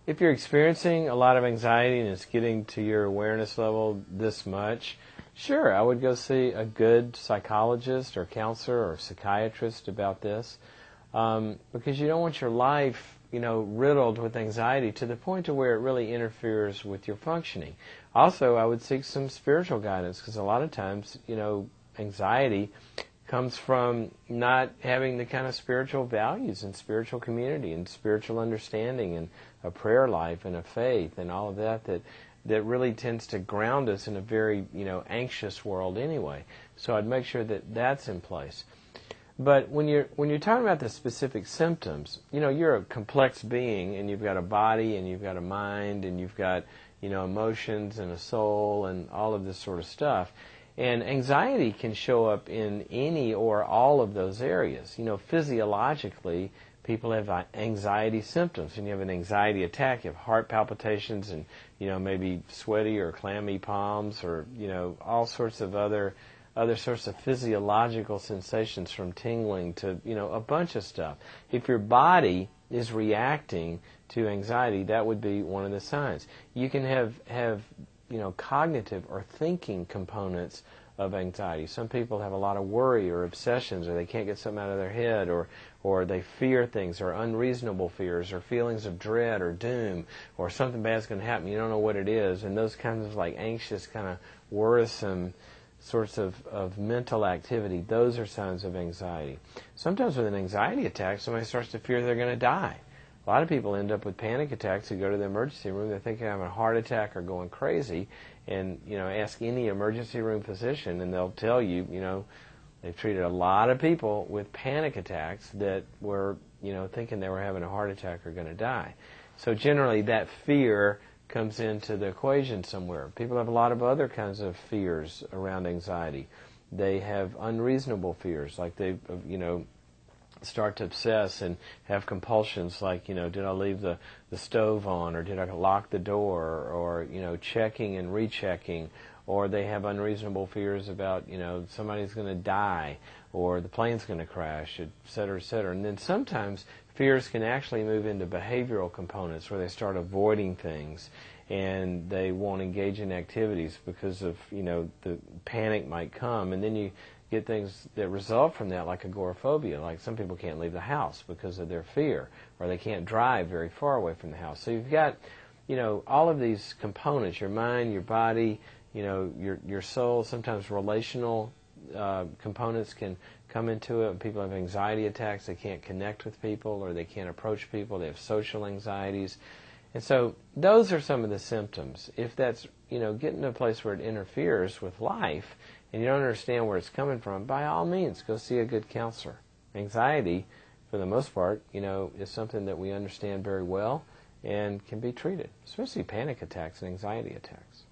If you're experiencing a lot of anxiety and it's getting to your awareness level this much, sure, I would go see a good psychologist or counselor or psychiatrist about this, because you don't want your life, riddled with anxiety to the point to where it really interferes with your functioning. Also, I would seek some spiritual guidance, because a lot of times, anxiety comes from not having the kind of spiritual values and spiritual community and spiritual understanding and a prayer life and a faith and all of that really tends to ground us in a very, anxious world anyway. So I'd make sure that that's in place. But when you're talking about the specific symptoms, you're a complex being, and you've got a body and you've got a mind and you've got, emotions and a soul and all of this sort of stuff. And anxiety can show up in any or all of those areas. Physiologically, people have anxiety symptoms. When you have an anxiety attack, you have heart palpitations and, maybe sweaty or clammy palms or, all sorts of other sorts of physiological sensations, from tingling to, a bunch of stuff. If your body is reacting to anxiety, that would be one of the signs. You can have cognitive or thinking components of anxiety. Some people have a lot of worry or obsessions, or they can't get something out of their head, or they fear things, or unreasonable fears, or feelings of dread or doom, or something bad's going to happen, you don't know what it is, and those kinds of anxious, kind of worrisome sorts of mental activity, those are signs of anxiety. Sometimes with an anxiety attack, somebody starts to fear they're going to die. A lot of people end up with panic attacks who go to the emergency room. They think they're having a heart attack or going crazy, and ask any emergency room physician, and they'll tell you, they've treated a lot of people with panic attacks that were, thinking they were having a heart attack or going to die. So generally, that fear comes into the equation somewhere. People have a lot of other kinds of fears around anxiety. They have unreasonable fears, like they, start to obsess and have compulsions like, did I leave the stove on, or did I lock the door, or, checking and rechecking, or they have unreasonable fears about, somebody's going to die, or the plane's going to crash, et cetera, et cetera. And then sometimes fears can actually move into behavioral components where they start avoiding things and they won't engage in activities because of, the panic might come. And then you get things that result from that, like agoraphobia. Like some people can't leave the house because of their fear, or they can't drive very far away from the house. So you've got, all of these components, your mind, your body, your soul. Sometimes relational components can come into it. When people have anxiety attacks, they can't connect with people, or they can't approach people. They have social anxieties. And so those are some of the symptoms. If that's, getting to a place where it interferes with life and you don't understand where it's coming from, by all means, go see a good counselor. Anxiety, for the most part, is something that we understand very well and can be treated, especially panic attacks and anxiety attacks.